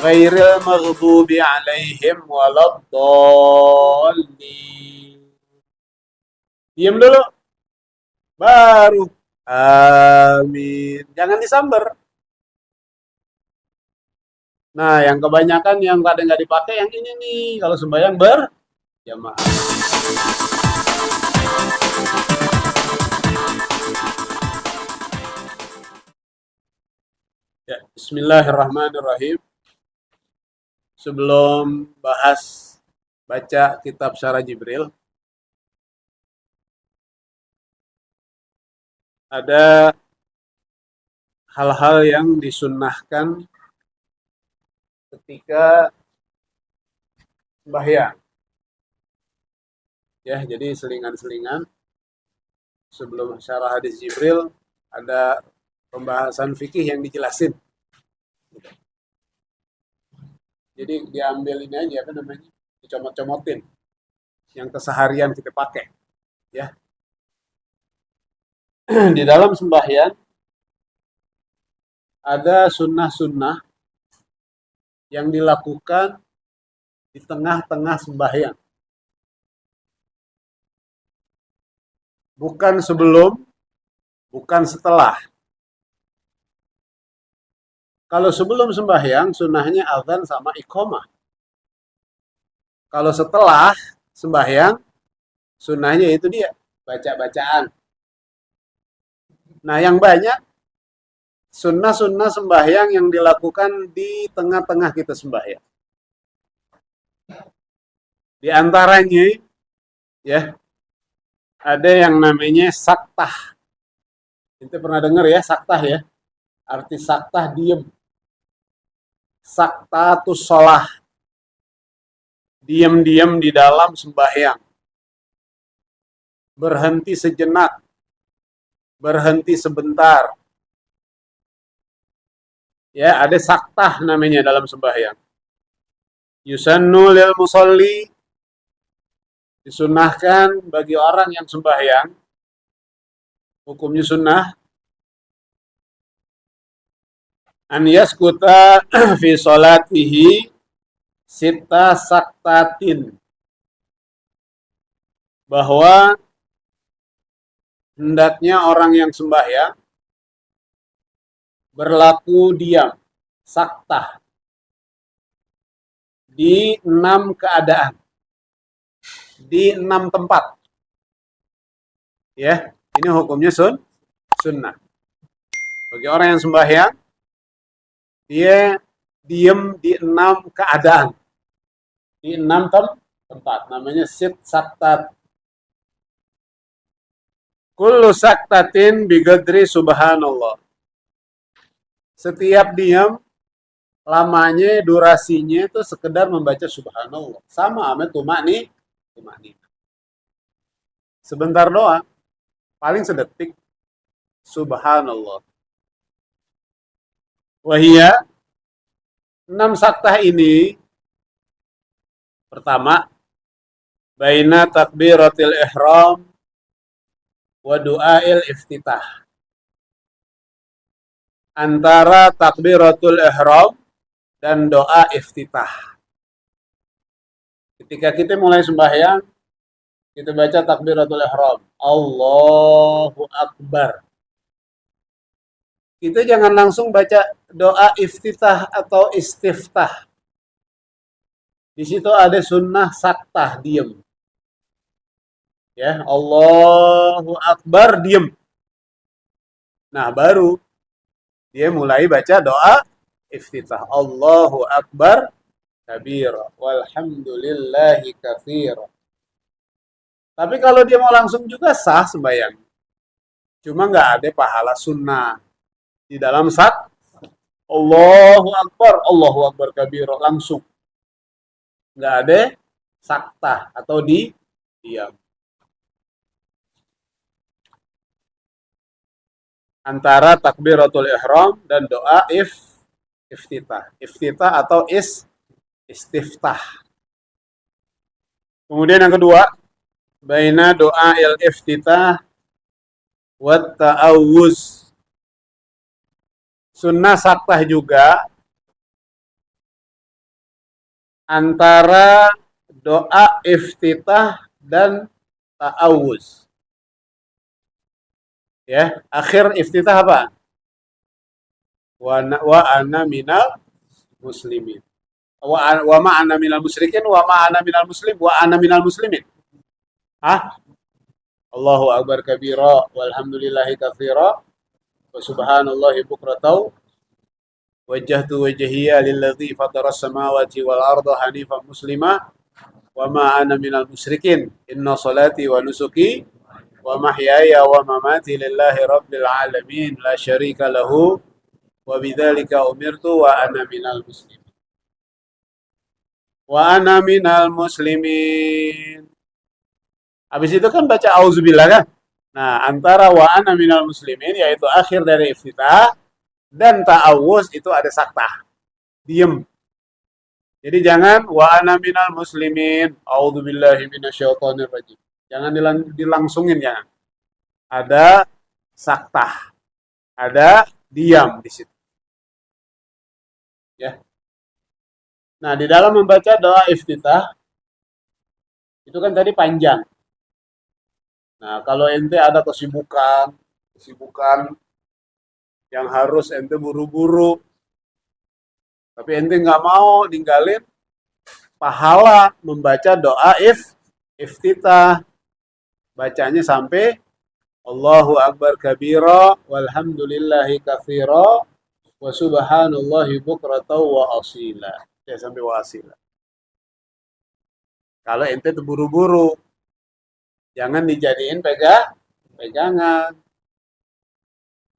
ghairil maghdubi alaihim waladdallin. Diam dulu, baru amin. Jangan disamber. Nah, yang kebanyakan yang kadang nggak dipakai yang ini nih. Kalau sembahyang berjamaah. Ya, Bismillahirrahmanirrahim. Sebelum bahas baca kitab Syarah Jibril, ada hal-hal yang disunnahkan ketika sembahyang. Ya, jadi selingan-selingan sebelum syarah hadis Jibril ada pembahasan fikih yang dijelasin. Jadi diambil ini aja apa namanya? Dicomot-comotin yang keseharian kita pakai, ya. Di dalam sembahyang ada sunnah-sunnah yang dilakukan di tengah-tengah sembahyang. Bukan sebelum, bukan setelah. Kalau sebelum sembahyang, sunnahnya azan sama iqamah. Kalau setelah sembahyang, sunnahnya itu dia, baca-bacaan. Nah, yang banyak sunnah-sunnah sembahyang yang dilakukan di tengah-tengah kita sembahyang. Di antaranya, ya, ada yang namanya saktah. Kita pernah dengar ya, saktah ya. Arti saktah diem. Saktatus sholah. Diam-diam di dalam sembahyang. Berhenti sejenak. Berhenti sebentar. Ya, ada saktah namanya dalam sembahyang. Yusannu lil musalli, disunahkan bagi orang yang sembahyang, hukumnya sunnah, an yaskuta fi sholatihi sita saktatin, bahwa hendaknya orang yang sembahyang berlaku diam, saktah, di 6 keadaan, di 6 tempat. Ya, ini hukumnya sunnah. Bagi orang yang sembahyang, dia diem di 6 keadaan, di 6 tempat. Namanya sit saktat. Kullu saktatin bigadri subhanallah. Setiap diam, lamanya, durasinya itu sekedar membaca subhanallah. Sama sama tumakni. Sebentar doang, paling sedetik. Subhanallah. Wahia, 6 saktah ini, pertama, baina takbiratil ihram wa du'ail iftitah. Antara takbiratul ihram dan doa iftitah. Ketika kita mulai sembahyang, kita baca takbiratul ihram. Allahu Akbar. Kita jangan langsung baca doa iftitah atau istiftah. Di situ ada sunnah saktah, diem. Ya, Allahu Akbar, diem. Nah, baru dia mulai baca doa iftitah. Allahu Akbar kabira walhamdulillahi katsira. Tapi kalau dia mau langsung juga sah sembahyang. Cuma nggak ada pahala sunnah di dalam Allahu Akbar kabira langsung. Nggak ada saktah atau diam. Antara takbiratul ihram dan doa iftitah. Iftitah atau istiftah. Kemudian yang kedua, baina doa iftitah wa ta'awuz. Sunnah saktah juga antara doa iftitah dan ta'awuz. Ya, akhir iftitah apa? Wa ana minal muslimin. Wa ma ana minal musyrikin wa ma ana minal muslim wa ana minal muslimin. Hah? Allahu akbar kabira walhamdulillahi katsira wa subhanallahi bukratan wajjahtu wajhiya lilladzi fataras samawati wal arda hanifan muslima wa ma ana minal musyrikin inna salati wa nusuki wa mahyaya wa mamati lillahi rabbil alamin la syarika lahu wa bidzalika umirtu wa ana minal muslimin. Wa ana minal muslimin. Habis itu kan baca auzubillah kan? Nah, antara wa ana minal muslimin yaitu akhir dari iftitah dan ta'awuz itu ada saktah. Diem. Jadi jangan wa ana minal muslimin, a'udzubillahi minasyaitonir rajim. Jangan dilangsungin jangan. Ada saktah. Ada diam di situ. Ya. Nah, di dalam membaca doa iftitah itu kan tadi panjang. Nah, kalau ente ada kesibukan yang harus ente buru-buru, tapi ente nggak mau ninggalin pahala membaca doa iftitah. Bacanya sampai Allahu akbar kabira walhamdulillahi katsira wa subhanallahi bukratan wa asila. Ya sampai wa asila. Kalau ente terburu-buru, jangan dijadiin pegangan.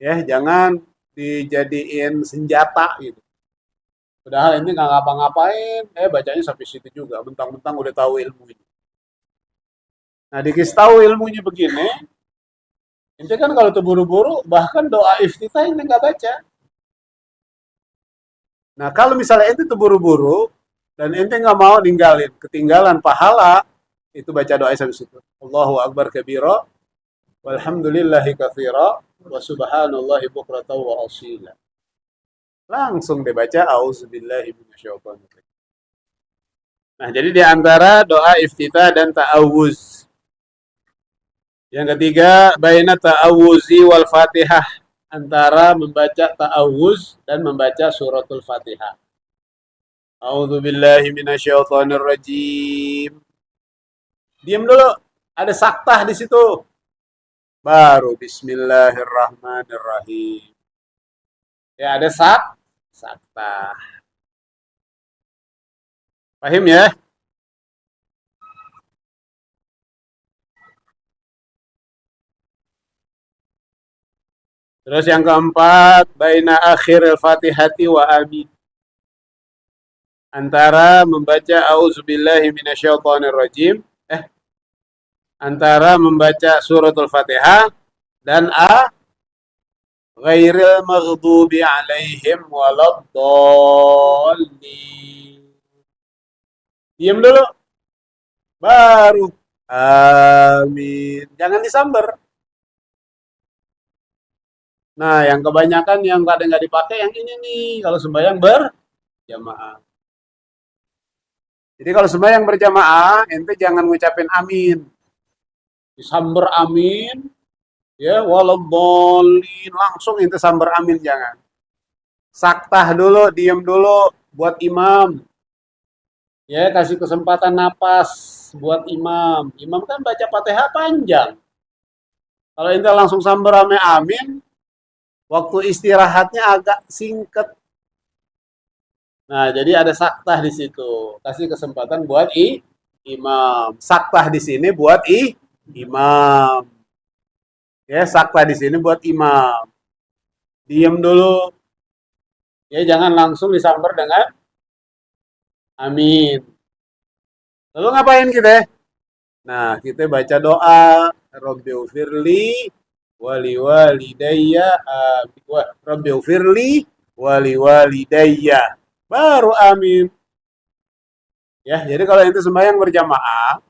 Ya, jangan dijadiin senjata gitu. Padahal ini nggak ngapa-ngapain, bacanya sampai situ juga, mentang-mentang udah tahu ilmunya. Nah, dikasih tahu ilmunya begini, ente kan kalau terburu-buru, bahkan doa iftitah ini nggak baca. Nah, kalau misalnya ente terburu-buru, dan ente nggak mau ketinggalan pahala, itu baca doa sampai situ. Allahu akbar kabira, walhamdulillahi katsira, wa subhanallahi bukratan wa asila. Langsung dibaca auzubillahi minasyaitonir rajim. Nah, jadi di antara doa iftitah dan ta'awuz. Yang ketiga, baina ta'awuzi wal Fatihah, antara membaca ta'awuz dan membaca suratul Fatihah. A'udzubillahi minasyaitonir rajim. Diam dulu, ada saktah di situ. Baru bismillahirrahmanirrahim. Ya, ada saktah. Paham ya? Terus yang keempat, baina akhir al-Fatihati wa amin. Antara membaca auzubillahi minasyaitonir rajim, antara membaca suratul Fatihah dan ghairil maghdubi alaihim waladdallin. Diam dulu. Baru amin. Jangan disamber. Nah, yang kebanyakan yang kadang nggak dipakai yang ini nih, kalau sembahyang berjamaah. Jadi kalau sembahyang berjamaah, ente jangan ngucapin amin. Disamber amin, ya waladdallin, langsung ente samber amin jangan. Saktah dulu, diam dulu buat imam. Ya, kasih kesempatan napas buat imam. Imam kan baca Fatihah panjang. Kalau ente langsung samber amin, waktu istirahatnya agak singkat. Nah, jadi ada saktah di situ. Kasih kesempatan buat imam. Saktah di sini buat imam. Ya, saktah di sini buat imam. Diam dulu. Ya, jangan langsung disamber dengan amin. Lalu ngapain kita? Nah, kita baca doa Rabbighfirli wali walidayya Rabbighfirli wali walidayya. Baru amin. Ya, jadi kalau itu sembahyang berjamaah,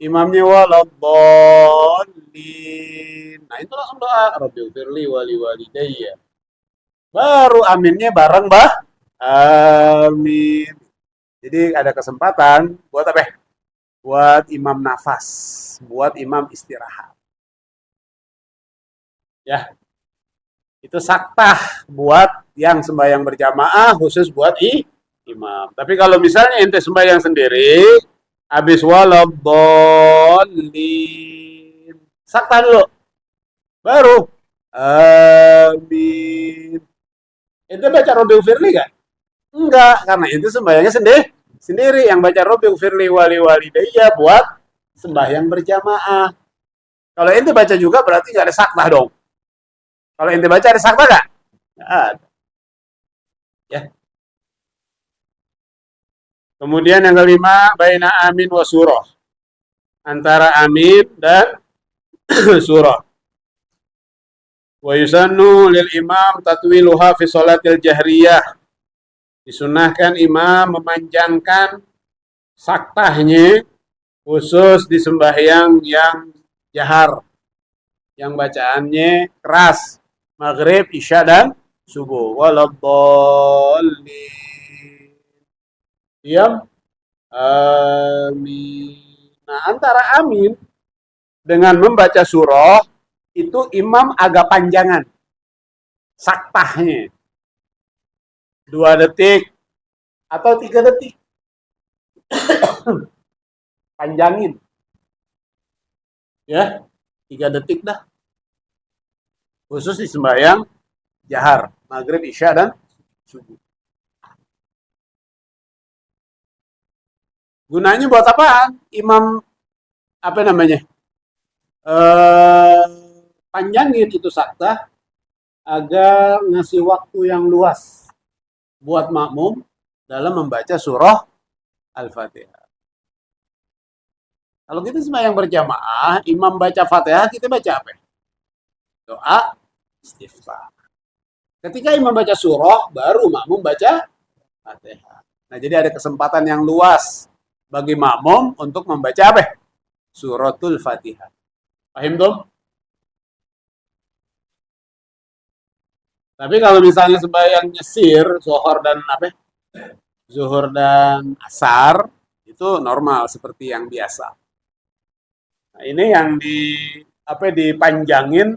imamnya waladdallin. Nah, itu langsung doa Rabbighfirli wali walidayya. Baru aminnya bareng amin. Jadi ada kesempatan buat apa? Buat imam nafas, buat imam istirahat. Ya, itu saktah buat yang sembahyang berjamaah khusus buat imam. Tapi kalau misalnya ente sembahyang sendiri, habis waladhdallin, saktah dulu, baru amin. Ente baca Rabbil Firli kan? Enggak, karena itu sembahyangnya sendiri. Sendiri yang baca Rabbil Firli wali walidayya buat sembahyang berjamaah. Kalau ente baca juga berarti nggak ada saktah dong. Kalau ente baca ada saktah nggak? Nggak ada. Ya. Kemudian yang kelima, baina amin wa surah. Antara amin dan surah. Wa yusannu lil imam tatwiluha fi sholatil jahriyah. Disunahkan imam memanjangkan saktahnya khusus di sembahyang yang jahar, yang bacaannya keras, maghrib, isya dan subuh. Waladhdallin. Diam. Amin. Nah, antara amin dengan membaca surah itu imam agak panjangan saktahnya. 2 detik atau 3 detik. Panjangin. Ya, 3 detik dah. Khusus di sembahyang jahar, maghrib, isya dan subuh. Gunanya buat apaan? Imam apa namanya? Panjangin itu saktah agar ngasih waktu yang luas buat makmum dalam membaca surah Al-Fatihah. Kalau kita sembahyang berjamaah, imam baca Fatihah, kita baca apa? Doa istighfar. Ketika imam baca surah, baru makmum baca Fatihah. Nah, jadi ada kesempatan yang luas bagi makmum untuk membaca apa? Suratul Fatihah. Paham dong? Tapi kalau misalnya sembahyang nyesir, zuhur dan apa? Zuhur dan asar itu normal seperti yang biasa. Nah, ini yang dipanjangin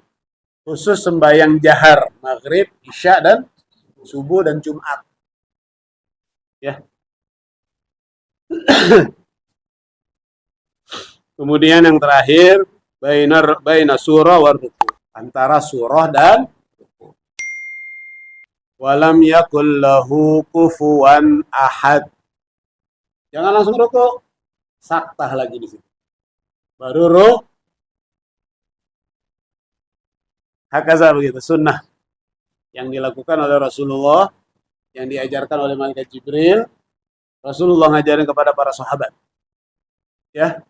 khusus sembahyang jahar, maghrib, isya dan subuh dan Jumat. Ya. Kemudian yang terakhir, baina surah war ruku, antara surah dan ruku. Walam yakul lahu kufuwan ahad. Jangan langsung ruku, saktah lagi di situ. Baru ruku. Hakaza begitu, sunnah yang dilakukan oleh Rasulullah, yang diajarkan oleh malaikat Jibril, Rasulullah ngajarin kepada para sahabat. Ya,